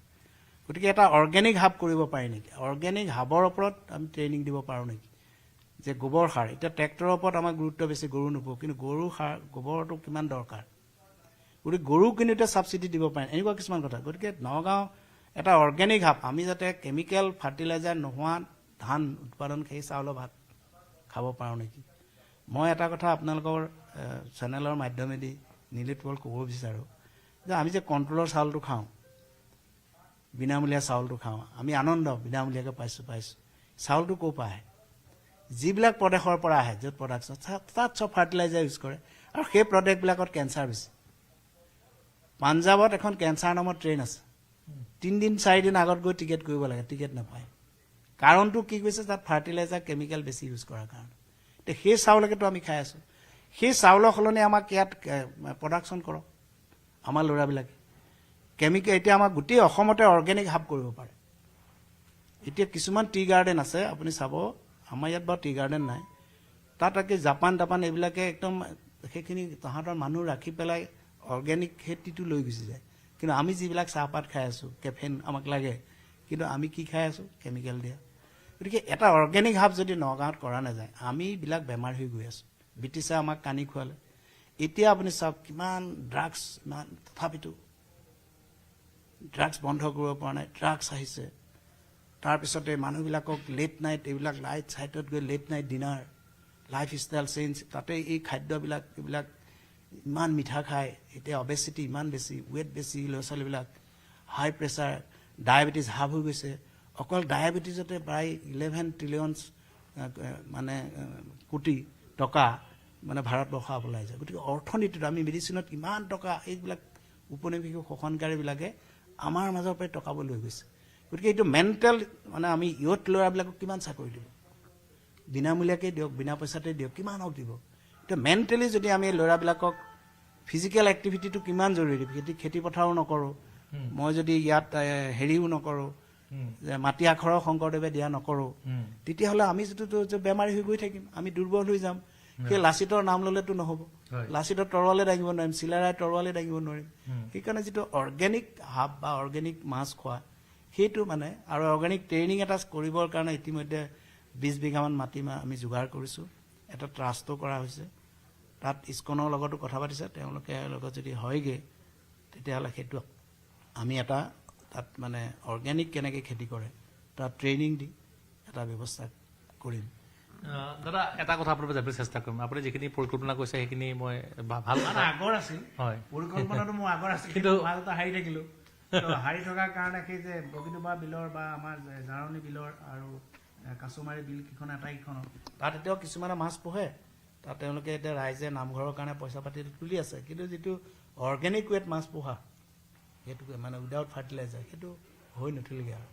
S2: গতিকে এটা অৰ্গেনিক হাব কৰিব পাৰি নেকি অৰ্গেনিক হাবৰ ওপৰত আমি ট্ৰেইনিং দিব পাৰোঁ নেকি যে গোবৰ সাৰ এতিয়া ট্ৰেক্টৰৰ ওপৰত আমাৰ গুৰুত্ব বেছি গৰু নোপোৱা কিন্তু গৰু সাৰ গোবৰটো কিমান দৰকাৰ গতিকে গৰু কিনোতে ছাবচিডি দিব পাৰে এনেকুৱা কিছুমান কথা গতিকে নগাঁও এটা অৰ্গেনিক হাব আমি যাতে কেমিকেল ফাৰ্টিলাইজাৰ নোহোৱা ধান উৎপাদন সেই চাউলৰ ভাত খাব পাৰোঁ নেকি মই এটা কথা আপোনালোকৰ চেনেলৰ মাধ্যমেদি নীলোৎপল ক'ব বিচাৰোঁ যে আমি যে কণ্ট্ৰলৰ চাউলটো খাওঁ বিনামূলীয়া চাউলটো খাওঁ আমি আনন্দ বিনামূলীয়াকৈ পাইছোঁ চাউলটো ক'ৰ পৰা আহে যিবিলাক প্ৰদেশৰ পৰা আহে য'ত প্ৰডাকশ্যন তাত চব ফাৰ্টিলাইজাৰ ইউজ কৰে আৰু সেই প্ৰডাক্টবিলাকত কেঞ্চাৰ বেছি পাঞ্জাৱত এখন কেঞ্চাৰ নামৰ ট্ৰেইন আছে 3 দিন 4 দিন আগত গৈ টিকেট কৰিব লাগে টিকেট নাপায় কাৰণটো কি কৈছে তাত ফাৰ্টিলাইজাৰ কেমিকেল বেছি ইউজ কৰাৰ কাৰণে এতিয়া সেই চাউলকেতো আমি খাই আছোঁ সেই চাউলৰ সলনি আমাক ইয়াত প্ৰডাকশ্যন কৰক আমাৰ ল'ৰাবিলাকে কেমিকেল এতিয়া আমাক গোটেই অসমতে অৰ্গেনিক হাব কৰিব পাৰে এতিয়া কিছুমান টি গাৰ্ডেন আছে আপুনি চাব আমাৰ ইয়াত বাৰু টি গাৰ্ডেন নাই তাত জাপান এইবিলাকে একদম সেইখিনি তাহাঁতৰ মানুহ ৰাখি পেলাই অৰ্গেনিক খেতিটো লৈ গুচি যায় কিন্তু আমি যিবিলাক চাহপাত খাই আছোঁ কেফেইন আমাক লাগে কিন্তু আমি কি খাই আছোঁ কেমিকেল দিয়া গতিকে এটা অৰ্গেনিক হাব যদি নগাঁৱত কৰা নাযায় আমিবিলাক বেমাৰ হৈ গৈ আছোঁ ব্ৰিটিছে আমাক কানি খুৱালে এতিয়া আপুনি চাওক কিমান ড্ৰাগছ ইমান তথাপিতো ড্ৰাগছ বন্ধ কৰিব পৰা নাই ড্ৰাগছ আহিছে তাৰপিছতে মানুহবিলাকক লেট নাইট এইবিলাক লাইট চাইটত গৈ late night dinner life style change তাতে এই খাদ্যবিলাক এইবিলাক ইমান মিঠা খায় এতিয়া অবেচিটি ইমান বেছি ৱেট বেছি ল'ৰা ছোৱালীবিলাক হাই প্ৰেছাৰ ডায়েবেটিছ হাব হৈ গৈছে অকল ডায়েবেটিছতে প্ৰায় 11 ট্ৰিলিয়ন মানে কোটি টকা মানে ভাৰতবৰ্ষ ওলাই যায় গতিকে অৰ্থনীতিত আমি মেডিচিনত কিমান টকা এইবিলাক উপনিৱেশিক শোষণকাৰীবিলাকে আমাৰ মাজৰ পৰাই টকাবোৰ লৈ গৈছে গতিকে এইটো মেণ্টেল মানে আমি ইয়থ ল'ৰাবিলাকক কিমান চাকৰি দিব বিনামূলীয়াকৈ দিয়ক বিনা পইচাতে দিয়ক কিমানক দিব এতিয়া মেণ্টেলি যদি আমি ল'ৰাবিলাকক ফিজিকেল এক্টিভিটিটো কিমান জৰুৰী খেতি পথাৰো নকৰোঁ মই যদি ইয়াত হেৰিও নকৰোঁ যে মাটি আখৰৰ শংকৰদেৱে দিয়া নকৰোঁ তেতিয়াহ'লে আমি যিটো বেমাৰী হৈ গৈ থাকিম আমি দুৰ্বল হৈ যাম সেই লাচিতৰ নাম ল'লেতো নহ'ব লাচিতৰ তৰোৱালে দাঙিব নোৱাৰিম চিলাৰাই তৰোৱালে দাঙিব নোৱাৰিম সেইকাৰণে যিটো অৰ্গেনিক হাব বা অৰ্গেনিক মাছ খোৱা সেইটো মানে আৰু অৰ্গেনিক ট্ৰেইনিং এটা কৰিবৰ কাৰণে ইতিমধ্যে 20 বিঘামান মাটি আমি যোগাৰ কৰিছোঁ এটা ট্ৰাষ্টটো কৰা হৈছে তাত ইস্কনৰ লগতো কথা পাতিছে তেওঁলোকে লগত যদি হয়গৈ তেতিয়াহ'লে সেইটো আমি এটা তাত মানে অৰ্গেনিক কেনেকৈ খেতি কৰে তাত ট্ৰেইনিং দি এটা ব্যৱস্থা কৰিম
S1: দাদা এটা কথা আপোনাৰ যাবলৈ চেষ্টা কৰিম আপুনি যিখিনি পৰিকল্পনা কৰিছে সেইখিনি মই ভাল
S2: আগৰ আছিল
S1: হয়
S2: পৰিকল্পনাটো মোৰ আগৰ আছিল কিন্তু মাজতে হাৰি থাকিলোঁ হাৰি থকাৰ কাৰণে সেই যে বগীডোবা বিলৰ বা আমাৰ জাৰণি বিলৰ আৰু কাছমাৰী বিল কেইখন আটাইকেইখনত তাত এতিয়াও কিছুমানে মাছ পোহে তাত তেওঁলোকে এতিয়া ৰাইজে নামঘৰৰ কাৰণে পইচা পাতি তুলি আছে কিন্তু যিটো অৰ্গেনিক ৱেত মাছ পোহা সেইটো মানে উইদাউট ফাৰ্টিলাইজাৰ সেইটো হৈ নুঠিলগৈ আৰু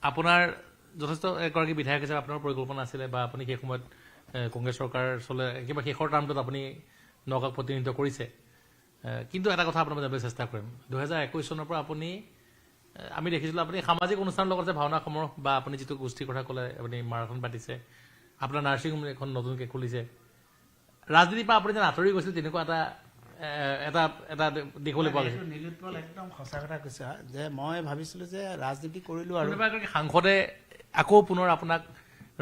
S1: আপোনাৰ যথেষ্ট এগৰাকী বিধায়ক হিচাপে আপোনাৰ পৰিকল্পনা আছিলে বা আপুনি সেই সময়ত কংগ্ৰেছ চৰকাৰ চলে কিবা শেষৰ টাৰ্মটোত আপুনি নগাঁৱক প্ৰতিনিধিত্ব কৰিছে কিন্তু এটা কথা আপোনাৰ জানিবলৈ চেষ্টা কৰিম 2021 চনৰ পৰা আপুনি আমি দেখিছিলোঁ আপুনি সামাজিক অনুষ্ঠানৰ লগত যে ভাওনা সমাৰোহ বা আপুনি যিটো গোষ্ঠীৰ কথা ক'লে আপুনি মাৰাথন পাতিছে আপোনাৰ নাৰ্ছিং হোম এখন নতুনকৈ খুলিছে ৰাজনীতিৰ পৰা আপুনি যেন আঁতৰি গৈছিল তেনেকুৱা এটা দেখিবলৈ পোৱা গৈছে
S2: নীলোৎপল একদম সঁচা কথা কৈছা যে মই ভাবিছিলোঁ যে ৰাজনীতি কৰিলোঁ আৰু
S1: কোনোবা এগৰাকী সাংসদে আকৌ পুনৰ আপোনাক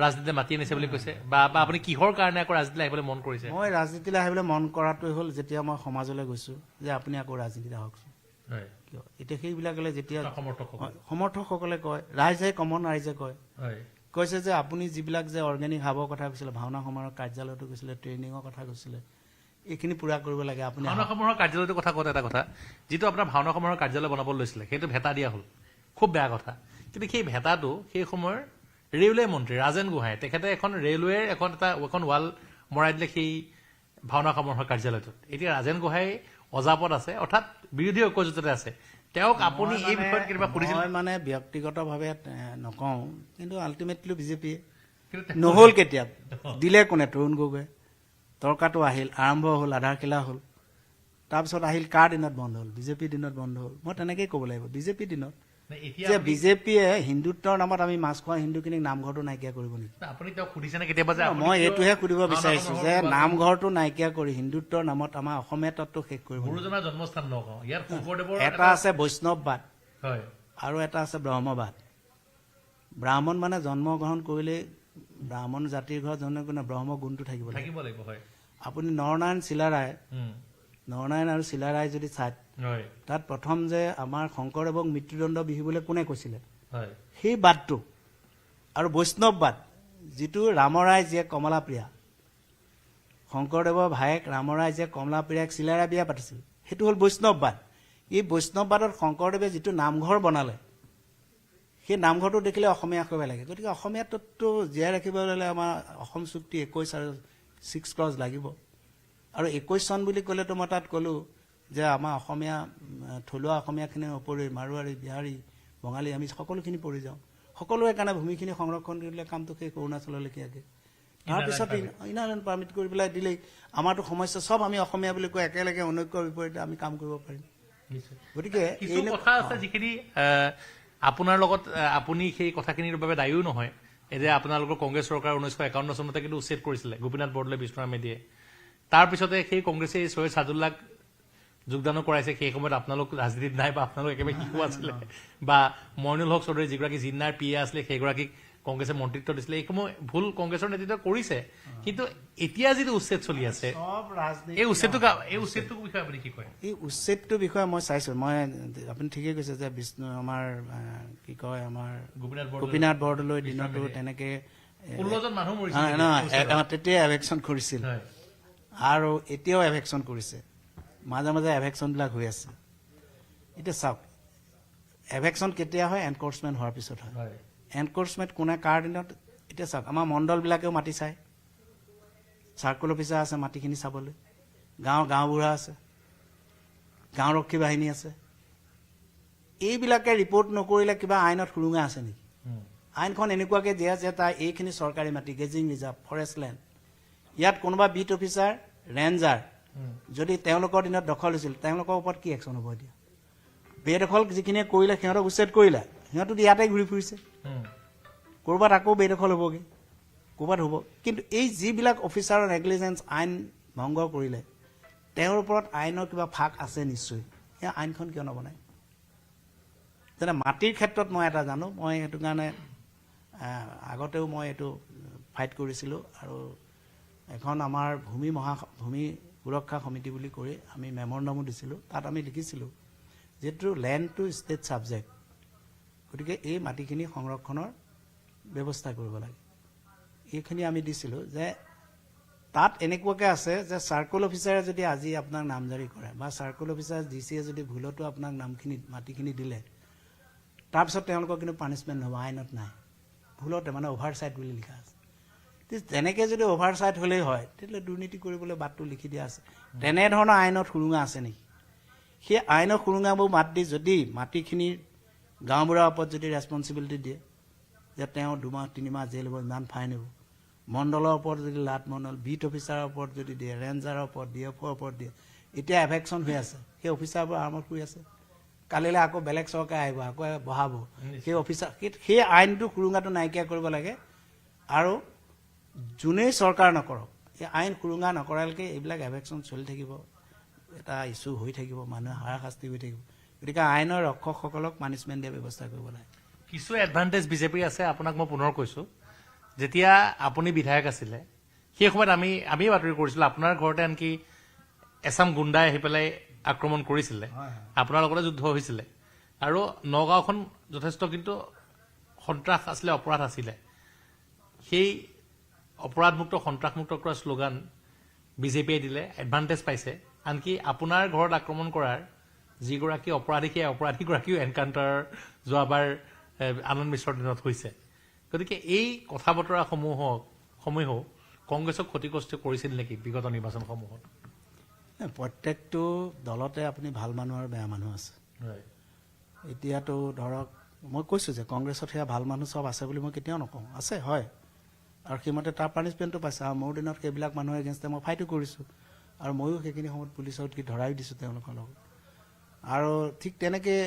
S1: ৰাজনীতিলৈ মাতি আনিছে বুলি কৈছে বা আপুনি কিহৰ কাৰণে আকৌ ৰাজনীতিলৈ আহিবলৈ মন কৰিছে
S2: মই ৰাজনীতিলৈ আহিবলৈ মন কৰাটোৱে হ'ল যেতিয়া মই সমাজলৈ গৈছোঁ যে আপুনি আকৌ ৰাজনীতিত আহকচোন কিয় এতিয়া সেইবিলাকলৈ যেতিয়া সমৰ্থকসকলে কয় ৰাইজে কমন ৰাইজে কয় কৈছে যে আপুনি যিবিলাক যে অৰ্গেনিক হাবৰ কথা কৈছিলে ভাওনা সমাৰোহ কাৰ্যালয়তো কৈছিলে ট্ৰেইনিঙৰ কথা কৈছিলে এইখিনি পূৰা কৰিব লাগে আপুনি
S1: ভাওনা সমাৰোহৰ কাৰ্যালয়টোৰ কথা কওঁতে এটা কথা যিটো আপোনাৰ ভাওনা সমাৰোহৰ কাৰ্যালয় বনাবলৈ লৈছিলে সেইটো ভেটা দিয়া হ'ল খুব বেয়া কথা কিন্তু সেই ভেটাটো সেই সময়ৰ ৰেলৱে মন্ত্ৰী ৰাজেন গোহাঁই তেখেতে এখন ৰেলৱেৰ এখন ৱাল মৰাই দিলে সেই ভাওনা সমাৰোহৰ কাৰ্যালয়টোত এতিয়া ৰাজেন গোহাঁই অজাপত আছে অৰ্থাৎ বিৰোধী ঐক্যজোঁটতে আছে তেওঁক আপুনি এই বিষয়ত কেতিয়াবা সুধিছিল
S2: মই মানে ব্যক্তিগতভাৱে নকওঁ কিন্তু আল্টিমেটলি বিজেপিয়ে নহ'ল কেতিয়া দিলে কোনে তৰুণ গগৈ তৰ্কাটো আহিল আৰম্ভ হ'ল আধাৰশিলা হ'ল তাৰপিছত আহিল কাৰ দিনত বন্ধ হ'ল বিজেপিৰ দিনত বন্ধ হ'ল মই তেনেকেই ক'ব লাগিব বিজেপিৰ দিনত যে বিজেপিয়ে হিন্দুত্বৰ নামত আমি মাছ খোৱা হিন্দুখিনিক নামঘৰটো নাইকিয়া কৰিব নেকি
S1: আপুনি তেওঁক সুধিছেনে কেতিয়াবা যে
S2: মই এইটোহে সুধিব বিচাৰিছো যে নামঘৰটো নাইকিয়া কৰি হিন্দুত্বৰ নামত আমাৰ অসমীয়া তত্ত্ব শেষ কৰিব
S1: গুৰুজনাৰ জন্মস্থান নগাঁও ইয়াত শংকৰদেৱৰ
S2: এটা আছে বৈষ্ণৱবাদ আৰু এটা আছে ব্ৰহ্মবাদ ব্ৰাহ্মণ মানে জন্মগ্ৰহণ কৰিলেই ব্ৰাহ্মণ জাতিৰ ঘৰত জন্ম কৰিলে ব্ৰহ্ম গুণটো থাকিব লাগিব আপুনি নৰনাৰায়ণ আৰু চিলাৰায় যদি চায় তাত প্ৰথম যে আমাৰ শংকৰদেৱক মৃত্যুদণ্ড বিহিবলৈ কোনে কৈছিলে সেই বাদটো আৰু বৈষ্ণৱবাদ যিটো ৰামৰাই জীয়েক কমলাপ্ৰিয়া শংকৰদেৱৰ ভায়েক ৰামৰাই জীয়েক কমলাপ্ৰিয়াক চিলাৰায় বিয়া পাতিছিল সেইটো হ'ল বৈষ্ণৱবাদ এই বৈষ্ণৱবাদত শংকৰদেৱে যিটো নামঘৰ বনালে সেই নামঘৰটো দেখিলে অসমীয়া কৰিব লাগে গতিকে অসমীয়াটো জীয়াই ৰাখিবলৈ হ'লে আমাৰ অসম চুক্তি 21 আৰু 6 ক্লজ লাগিব আৰু 21 চন বুলি ক'লেতো মই তাত ক'লোঁ যে আমাৰ অসমীয়া থলুৱা অসমীয়াখিনিৰ উপৰি মাৰোৱাৰী বিহাৰী বঙালী আমি সকলোখিনি পৰি যাওঁ সকলোৰে কাৰণে ভূমিখিনি সংৰক্ষণ কৰিলে কামটো সেই অৰুণাচললৈকে তাৰপিছত ইনাৰলেণ্ড পাৰ্মিট কৰি পেলাই দিলেই আমাৰতো সমস্যা চব আমি অসমীয়া বুলি কৈ একেলগে অনৈক্যৰ বিপৰীতে আমি কাম কৰিব পাৰিম গতিকে
S1: কথা আছে যিখিনি আপোনাৰ লগত আপুনি সেই কথাখিনিৰ বাবে দায়ীও নহয় এতিয়া আপোনালোকৰ কংগ্ৰেছ চৰকাৰ 1951 চনতে কিন্তু উচ্ছেদ কৰিছিলে গোপীনাথ বৰদলৈ বিষ্ণুৰাম মেধিয়ে তাৰপিছতে সেই কংগ্ৰেছে সৈয়দ ছাদুল্লাক যোগদানো কৰাইছে সেই সময়ত আপোনালোক ৰাজনীতিত নাই বা আপোনালোক একেবাৰে শিশু আছিলে বা মইনুল হক চৌধুৰী যিগৰাকী জিন্নাৰ পি এ আছিলে সেইগৰাকীক কংগ্ৰেছে মন্ত্ৰিত্ব দিছিলে এই সময় ভুল কংগ্ৰেছৰ নেতৃত্ব কৰিছে কিন্তু এতিয়া যিটো উচ্ছেদ চলি আছে এই উচ্ছেদটোৰ বিষয়ে আপুনি কি কয়
S2: এই উচ্ছেদটোৰ বিষয়ে মই চাইছো মই আপুনি ঠিকেই কৈছে যে বিষ্ণু আমাৰ কি কয় আমাৰ গোপীনাথ বৰদলৈ দিনতো তেনেকে
S1: 16জন মানুহ মৰিছিল
S2: তেতিয়া এভেকশ্যন কৰিছিল আৰু এতিয়াও এভেকশ্যন কৰিছে মাজে মাজে এভেকশ্যনবিলাক হৈ আছে এতিয়া চাওক এভেকশ্যন কেতিয়া হয় এনফৰ্চমেণ্ট হোৱাৰ পিছত হয় এনফৰ্চমেণ্ট কোনে কাৰ দিনত এতিয়া চাওক আমাৰ মণ্ডলবিলাকেও মাতি চায় চাৰ্কল অফিচাৰ আছে মাটিখিনি চাবলৈ গাঁওবুঢ়া আছে গাঁওৰক্ষী বাহিনী আছে এইবিলাকে ৰিপৰ্ট নকৰিলে কিবা আইনত সুৰুঙা আছে নেকি আইনখন এনেকুৱাকৈ দিয়া যে তাৰ এইখিনি চৰকাৰী মাটি গেজিং ৰিজাৰ্ভ ফৰেষ্ট লেণ্ড ইয়াত কোনোবা বিট অফিচাৰ ৰেঞ্জাৰ যদি তেওঁলোকৰ দিনত দখল হৈছিল তেওঁলোকৰ ওপৰত কি একশ্যন হ'ব এতিয়া বেদখল যিখিনিয়ে কৰিলে সিহঁতক উচ্ছেদ কৰিলে সিহঁতো ইয়াতে ঘূৰি ফুৰিছে ক'ৰবাত আকৌ বেদখল হ'বগৈ ক'ৰবাত হ'ব কিন্তু এই যিবিলাক অফিচাৰৰ নেগলিজেঞ্চ আইন ভংগ কৰিলে তেওঁৰ ওপৰত আইনৰ কিবা ফাঁক আছে নিশ্চয় সেয়া আইনখন কিয় নবনায় যেনে মাটিৰ ক্ষেত্ৰত মই এটা জানো মই সেইটো কাৰণে আগতেও মই এইটো ফাইট কৰিছিলোঁ আৰু এখন আমাৰ ভূমি সুৰক্ষা সমিতি বুলি কৰি আমি মেমৰেণ্ডামো দিছিলোঁ তাত আমি লিখিছিলোঁ যিটো লেণ্ড টু ষ্টেট ছাবজেক্ট গতিকে এই মাটিখিনি সংৰক্ষণৰ ব্যৱস্থা কৰিব লাগে এইখিনি আমি দিছিলোঁ যে তাত এনেকুৱাকৈ আছে যে চাৰ্কল অফিচাৰে যদি আজি আপোনাক নামজাৰি কৰে বা চাৰ্কল অফিচাৰ ডিচিয়ে যদি ভুলতো আপোনাক মাটিখিনি দিলে তাৰপিছত তেওঁলোকৰ কিন্তু পানিছমেণ্ট নহ'ব আইনত নাই ভুলতে মানে অভাৰচাইট বুলি লিখা আছে তেনেকৈ যদি অভাৰচাইট হ'লেই হয় তেতিয়াহ'লে দুৰ্নীতি কৰিবলৈ বাটটো লিখি দিয়া আছে তেনেধৰণৰ আইনত সুৰুঙা আছে নেকি সেই আইনৰ সুৰুঙাবোৰ মাত দি যদি মাটিখিনিৰ গাঁওবুঢ়াৰ ওপৰত যদি ৰেছপনচিবিলিটি দিয়ে যে তেওঁ 2 মাহ 3 মাহ জেল হ'ব ইমান ফাইন হ'ব মণ্ডলৰ ওপৰত যদি লাট মণ্ডল বিট অফিচাৰৰ ওপৰত যদি দিয়ে ৰেঞ্জাৰৰ ওপৰত DFOৰ ওপৰত দিয়ে এতিয়া এভেকশ্যন হৈ আছে সেই অফিচাৰবোৰ আৰামত শুই আছে কালিলৈ আকৌ বেলেগ চৰকাৰ আহিব আকৌ বহাব সেই অফিচাৰ সেই আইনটো সুৰুঙাটো নাইকিয়া কৰিব লাগে আৰু যোনেই চৰকাৰ নকৰক এই আইন সুৰুঙা নকৰালৈকে এইবিলাক এভেকশ্যন চলি থাকিব এটা ইছ্যু হৈ থাকিব মানুহে হাৰাশাস্তি হৈ থাকিব গতিকে আইনৰ ৰক্ষকসকলক পানিছমেণ্ট দিয়া ব্যৱস্থা কৰিব লাগে
S1: কিছু এডভান্টেজ বিজেপিৰ আছে আপোনাক মই পুনৰ কৈছোঁ যেতিয়া আপুনি বিধায়ক আছিলে সেই সময়ত আমি বাতৰি কৰিছিলোঁ আপোনাৰ ঘৰতে আনকি এছাম গুণ্ডাই আহি পেলাই আক্ৰমণ কৰিছিলে আপোনাৰ লগতে যুদ্ধ হৈছিলে আৰু নগাঁওখন যথেষ্ট কিন্তু সন্ত্ৰাস আছিলে অপৰাধ আছিলে সেই অপৰাধমুক্ত সন্ত্ৰাসমুক্ত কৰা শ্লোগান বিজেপিয়ে দিলে এডভান্টেজ পাইছে আনকি আপোনাৰ ঘৰত আক্ৰমণ কৰাৰ যিগৰাকী অপৰাধী সেই অপৰাধীগৰাকীও এনকাউণ্টাৰ যোৱাবাৰ আনন্দ মিশ্ৰৰ দিনত হৈছে গতিকে এই কথা বতৰাসমূহো কংগ্ৰেছক ক্ষতিগ্ৰস্ত কৰিছিল নেকি বিগত নিৰ্বাচনসমূহত
S2: প্ৰত্যেকটো দলতে আপুনি ভাল মানুহ আৰু বেয়া মানুহ আছে এতিয়াতো ধৰক মই কৈছোঁ যে কংগ্ৰেছত সেয়া ভাল মানুহ চব আছে বুলি মই কেতিয়াও নকওঁ আছে হয় আৰু সেইমতে তাৰ পানিছমেণ্টটো পাইছে আৰু মোৰ দিনত সেইবিলাক মানুহৰ এগেইনষ্টে মই ফাইটো কৰিছোঁ আৰু ময়ো সেইখিনি সময়ত পুলিচত কি ধৰাই দিছোঁ তেওঁলোকৰ লগত আৰু ঠিক তেনেকৈ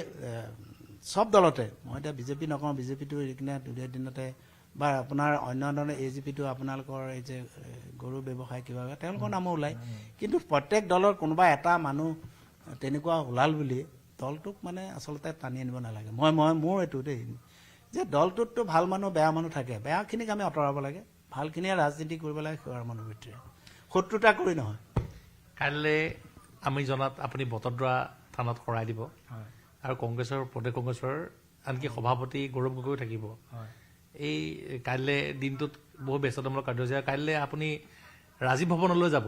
S2: সব দলতে মই এতিয়া বিজেপি নকওঁ বিজেপিটো এইখিনি দুই দিনতে বা আপোনাৰ অন্য ধৰণে AGPটো আপোনালোকৰ এই যে গৰু ব্যৱসায় কিবা তেওঁলোকৰ নামো ওলায় কিন্তু প্ৰত্যেক দলৰ কোনোবা এটা মানুহ তেনেকুৱা ওলাল বুলি দলটোক মানে আচলতে টানি আনিব নালাগে মোৰ এইটো দেই যে দলটোততো ভাল মানুহ বেয়া মানুহ থাকে বেয়াখিনিক আমি আঁতৰাব লাগে ভালখিনিয়ে ৰাজনীতি কৰিব লাগে সেৱাৰ মনোবৃত্তিৰে শত্ৰুতা কৰি নহয়
S1: কাইলৈ আমি জনাত আপুনি বটদ্ৰা থানাত শৰাই দিব আৰু কংগ্ৰেছৰ প্ৰদেশ কংগ্ৰেছৰ আনকি সভাপতি গৌৰৱ গগৈ থাকিব এই কাইলৈ দিনটোত বহু ব্যস্ততামূলক কাৰ্যসূচী কাইলৈ আপুনি ৰাজীৱ ভৱনলৈ যাব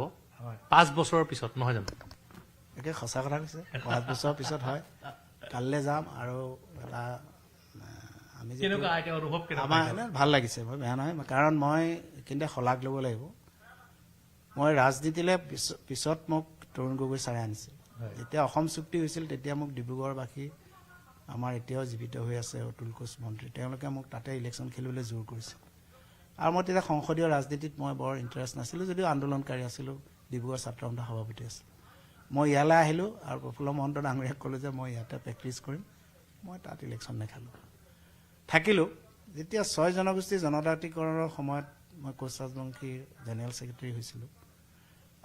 S1: 5 বছৰৰ পিছত নহয় জানো
S2: একে সঁচা কথা কৈছে 5 বছৰৰ পিছত হয় কাইলৈ যাম আৰু এটা আমি আমাৰ ভাল লাগিছে মই বেয়া নহয় কাৰণ মই কিন্তু শলাগ ল'ব লাগিব মই ৰাজনীতিলৈ পিছত মোক তৰুণ গগৈ ছাৰে আনিছিল যেতিয়া অসম চুক্তি হৈছিল তেতিয়া মোক ডিব্ৰুগড়বাসী আমাৰ এতিয়াও জীৱিত হৈ আছে অতুল কোচ মন্ত্ৰী তেওঁলোকে মোক তাতে ইলেকশ্যন খেলিবলৈ জোৰ কৰিছিল আৰু মই তেতিয়া সংসদীয় ৰাজনীতিত মই বৰ ইণ্টাৰেষ্ট নাছিলোঁ যদিও আন্দোলনকাৰী আছিলোঁ ডিব্ৰুগড় ছাত্ৰ সন্থাৰ সভাপতি আছিলোঁ মই ইয়ালৈ আহিলোঁ আৰু প্ৰফুল্ল মহন্ত ডাঙৰীয়াক ক'লোঁ যে মই ইয়াতে প্ৰেক্টিছ কৰিম মই তাত ইলেকশ্যন নেখালোঁ থাকিলোঁ যেতিয়া 6 জনগোষ্ঠী জনজাতিকৰণৰ সময়ত মই কোচ ৰাজবংশীৰ জেনেৰেল ছেক্ৰেটাৰী হৈছিলোঁ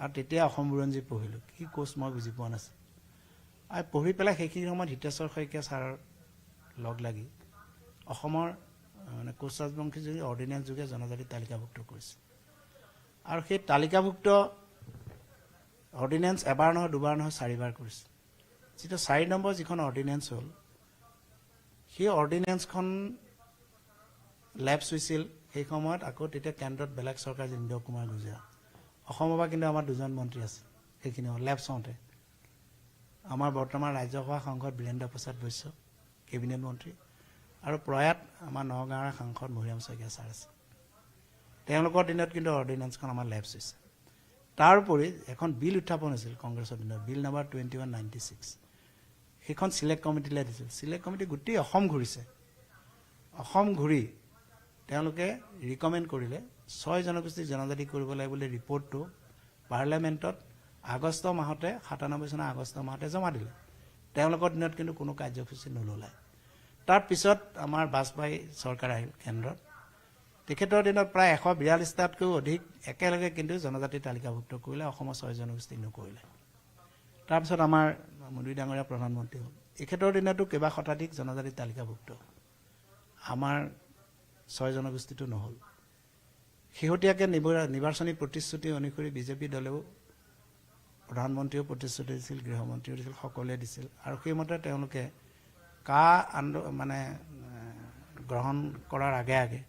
S2: আৰু তেতিয়া অসম বুৰঞ্জী পঢ়িলোঁ কি কোচ মই বুজি পোৱা নাছিলোঁ আৰু পঢ়ি পেলাই সেইখিনি সময়ত হিতেশ্বৰ শইকীয়া ছাৰৰ লগ লাগি অসমৰ মানে কোচ ৰাজবংশী যদি অৰ্ডিনেঞ্চ যোগে জনজাতি তালিকাভুক্ত কৰিছে আৰু সেই তালিকাভুক্ত অৰ্ডিনেঞ্চ এবাৰ নহয় দুবাৰ নহয় 4বাৰ কৰিছে যিটো 4 নম্বৰ যিখন অৰ্ডিনেঞ্চ হ'ল সেই অৰ্ডিনেঞ্চখন লেপছ হৈছিল সেই সময়ত আকৌ তেতিয়া কেন্দ্ৰত বেলেগ চৰকাৰ ইন্দ্ৰ কুমাৰ গুজৰাট অসমৰ পৰা কিন্তু আমাৰ 2জন মন্ত্ৰী আছে সেইখিনি লেপছ হওঁতে আমাৰ বৰ্তমান ৰাজ্যসভা সাংসদ বীৰেন্দ্ৰ প্ৰসাদ বৈশ্য কেবিনেট মন্ত্ৰী আৰু প্ৰয়াত আমাৰ নগাঁৱৰ সাংসদ মহিৰাম শইকীয়া ছাৰ আছে তেওঁলোকৰ দিনত কিন্তু অৰ্ডিনেঞ্চখন আমাৰ লেপছ হৈছে তাৰোপৰি এখন বিল উত্থাপন হৈছিল কংগ্ৰেছৰ দিনত বিল নম্বৰ 2196 সেইখন চিলেক্ট কমিটিলৈ দিছিল চিলেক্ট কমিটি গোটেই অসম ঘূৰিছে অসম ঘূৰি তেওঁলোকে ৰিকমেণ্ড কৰিলে 6 জনগোষ্ঠী জনজাতি কৰিব লাগে বুলি ৰিপৰ্টটো পাৰ্লিয়ামেণ্টত আগষ্ট মাহতে 97 চনৰ আগষ্ট মাহতে জমা দিলে তেওঁলোকৰ দিনত কিন্তু কোনো কাৰ্যসূচী নল'লে তাৰপিছত আমাৰ বাজপেয়ী চৰকাৰ আহিল কেন্দ্ৰত তেখেতৰ দিনত প্ৰায় 142টাতকৈও অধিক একেলগে কিন্তু জনজাতি তালিকাভুক্ত কৰিলে অসমৰ 6 জনগোষ্ঠী নকৰিলে তাৰপিছত আমাৰ মোদী ডাঙৰীয়া প্ৰধানমন্ত্ৰী হ'ল এখেতৰ দিনতো কেইবা শতাধিক জনজাতি তালিকাভুক্ত আমাৰ 6 জনগোষ্ঠীটো নহ'ল শেহতীয়াকৈ নিৰ্বাচনী প্ৰতিশ্ৰুতি অনুসৰি বিজেপি দলেও প্ৰধানমন্ত্ৰীও প্ৰতিশ্ৰুতি দিছিল গৃহমন্ত্ৰীও দিছিল সকলোৱে দিছিল আৰু সেইমতে তেওঁলোকে মানে গ্ৰহণ কৰাৰ আগে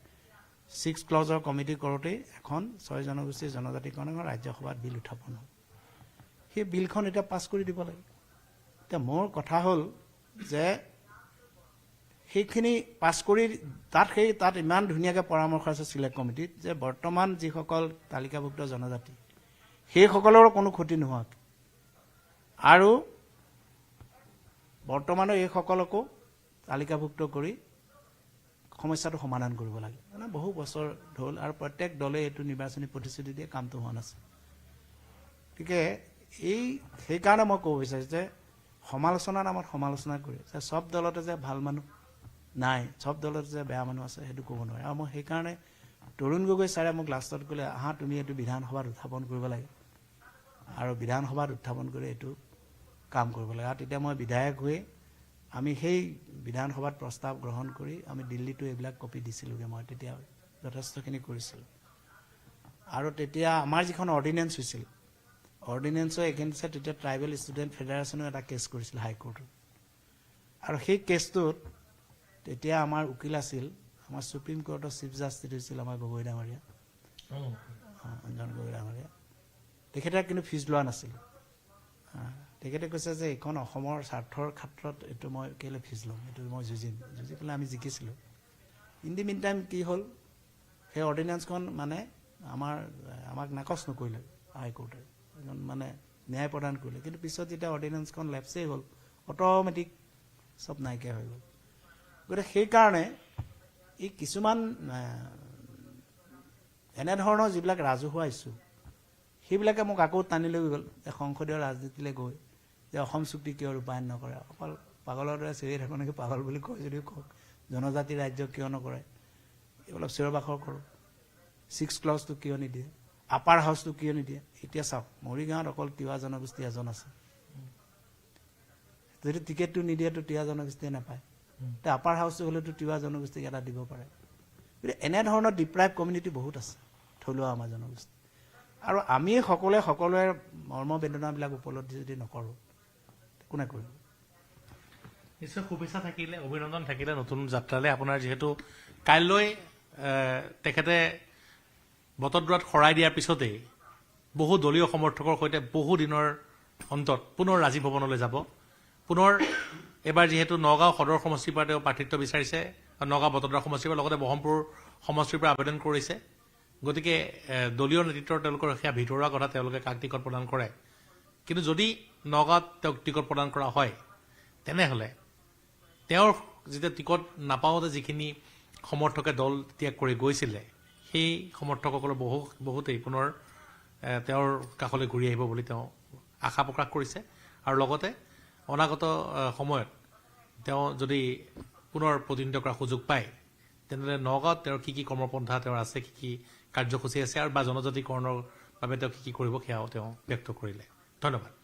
S2: 6 ক্লজৰ কমিটি কৰোঁতেই এখন 6 জনগোষ্ঠীৰ জনজাতিকৰণৰ ৰাজ্যসভাত বিল উত্থাপন হ'ল সেই বিলখন এতিয়া পাছ কৰি দিব লাগে এতিয়া মোৰ কথা হ'ল যে সেইখিনি পাছ কৰি তাত ইমান ধুনীয়াকৈ পৰামৰ্শ আছে চিলেক্ট কমিটিত যে বৰ্তমান যিসকল তালিকাভুক্ত জনজাতি সেইসকলৰ কোনো ক্ষতি নোহোৱাকৈ আৰু বৰ্তমানৰ এইসকলকো তালিকাভুক্ত কৰি সমস্যাটো সমাধান কৰিব লাগে মানে বহু বছৰ হ'ল আৰু প্ৰত্যেক দলে এইটো নিৰ্বাচনী প্ৰতিশ্ৰুতি দিয়ে কামটো হোৱা নাছিল গতিকে সেইকাৰণে মই ক'ব বিচাৰিছোঁ যে সমালোচনাৰ নামত সমালোচনা কৰি যে চব দলতে যে ভাল মানুহ নাই চব দলতে যে বেয়া মানুহ আছে সেইটো ক'ব নোৱাৰে আৰু মই সেইকাৰণে তৰুণ গগৈ ছাৰে মোক লাষ্টত ক'লে আহা তুমি এইটো বিধানসভাত উত্থাপন কৰিব লাগে আৰু বিধানসভাত উত্থাপন কৰি এইটো কাম কৰিব লাগে আৰু তেতিয়া মই বিধায়ক হৈ আমি সেই বিধানসভাত প্ৰস্তাৱ গ্ৰহণ কৰি আমি দিল্লীতো এইবিলাক কপি দিছিলোঁগৈ মই তেতিয়া যথেষ্টখিনি কৰিছিলোঁ আৰু তেতিয়া আমাৰ যিখন অৰ্ডিনেঞ্চ হৈছিল অৰ্ডিনেঞ্চৰ এগেইনষ্টে তেতিয়া ট্ৰাইবেল ষ্টুডেণ্ট ফেডাৰেশ্যনেও এটা কেছ কৰিছিল হাইকোৰ্টত আৰু সেই কেছটোত তেতিয়া আমাৰ উকিল আছিল আমাৰ সুপ্ৰিম কোৰ্টৰ চিফ জাষ্টিছ হৈছিল আমাৰ গগৈ ডাঙৰীয়া অঞ্জন গগৈ ডাঙৰীয়া তেখেতে কিন্তু ফিজ লোৱা নাছিল তেখেতে কৈছে যে এইখন অসমৰ স্বাৰ্থৰ ক্ষেত্ৰত এইটো মই কেলৈ ফিজ ল'ম এইটো মই যুঁজি পেলাই আমি জিকিছিলোঁ ইন দি মিন টাইম কি হ'ল সেই অৰ্ডিনেঞ্চখন মানে আমাক নাকচ নকৰিলে হাইকোৰ্টে মানে ন্যায় প্ৰদান কৰিলে কিন্তু পিছত যেতিয়া অৰ্ডিনেঞ্চখন লেপছেই হ'ল অট'মেটিক চব নাইকিয়া হৈ গ'ল গতিকে সেইকাৰণে এই কিছুমান এনেধৰণৰ যিবিলাক ৰাজহুৱা ইছ্যু সেইবিলাকে মোক আকৌ টানি লৈ গ'ল যে সংসদীয় ৰাজনীতিলৈ গৈ যে অসম চুক্তি কিয় ৰূপায়ণ নকৰে অকল পাগলৰ দৰে চিঞৰি থাকোঁ নেকি পাগল বুলি কয় যদিও কওক জনজাতি ৰাজ্য কিয় নকৰে অলপ চিঞৰ-বাখৰ কৰোঁ 6 ক্লজটো কিয় নিদিয়ে আপাৰ হাউচটো কিয় নিদিয়ে এতিয়া চাওক মৰিগাঁৱত অকল তিৱা জনগোষ্ঠী এজন আছে যদি টিকেটটো নিদিয়েতো তিৱা জনগোষ্ঠীয়ে নাপায় এতিয়া আপাৰ হাউচটো হ'লেতো তিৱা জনগোষ্ঠীক এটা দিব পাৰে গতিকে এনেধৰণৰ ডিপ্ৰাইভ কমিউনিটি বহুত আছে থলুৱা আমাৰ জনগোষ্ঠী আৰু আমি সকলোৱে মৰ্মবেদনাবিলাক উপলব্ধি যদি নকৰোঁ কোনে কৰিব
S1: নিশ্চয় শুভেচ্ছা থাকিলে অভিনন্দন থাকিলে নতুন যাত্ৰালৈ আপোনাৰ যিহেতু কাইলৈ তেখেতে বটদ্ৰৱাত শৰাই দিয়াৰ পিছতেই বহু দলীয় সমৰ্থকৰ সৈতে বহু দিনৰ অন্তত পুনৰ ৰাজীৱ ভৱনলৈ যাব পুনৰ এবাৰ যিহেতু নগাঁও সদৰ সমষ্টিৰ পৰা তেওঁ প্ৰাৰ্থিত্ব বিচাৰিছে নগাঁও বটদ্ৰৱা সমষ্টিৰ পৰা লগতে ব্ৰহ্মপুৰ সমষ্টিৰ পৰা আবেদন কৰিছে গতিকে দলীয় নেতৃত্বৰ তেওঁলোকৰ সেয়া ভিতৰুৱা কথা তেওঁলোকে কাক টিকট প্ৰদান কৰে কিন্তু যদি নগাঁৱত তেওঁক টিকট প্ৰদান কৰা হয় তেনেহ'লে তেওঁৰ যেতিয়া টিকট নাপাওঁতে যিখিনি সমৰ্থকে দল ত্যাগ কৰি গৈছিলে সেই সমৰ্থকসকলৰ বহুতেই পুনৰ তেওঁৰ কাষলৈ ঘূৰি আহিব বুলি তেওঁ আশা প্ৰকাশ কৰিছে আৰু লগতে অনাগত সময়ত তেওঁ যদি পুনৰ প্ৰতিনিধিত্ব কৰাৰ সুযোগ পায় তেনেহ'লে নগাঁৱত তেওঁৰ কি কৰ্মপন্থা তেওঁৰ আছে কি কাৰ্যসূচী আছে আৰু বা জনজাতিকৰণৰ বাবে তেওঁ কি কৰিব সেয়াও তেওঁ ব্যক্ত কৰিলে ধন্যবাদ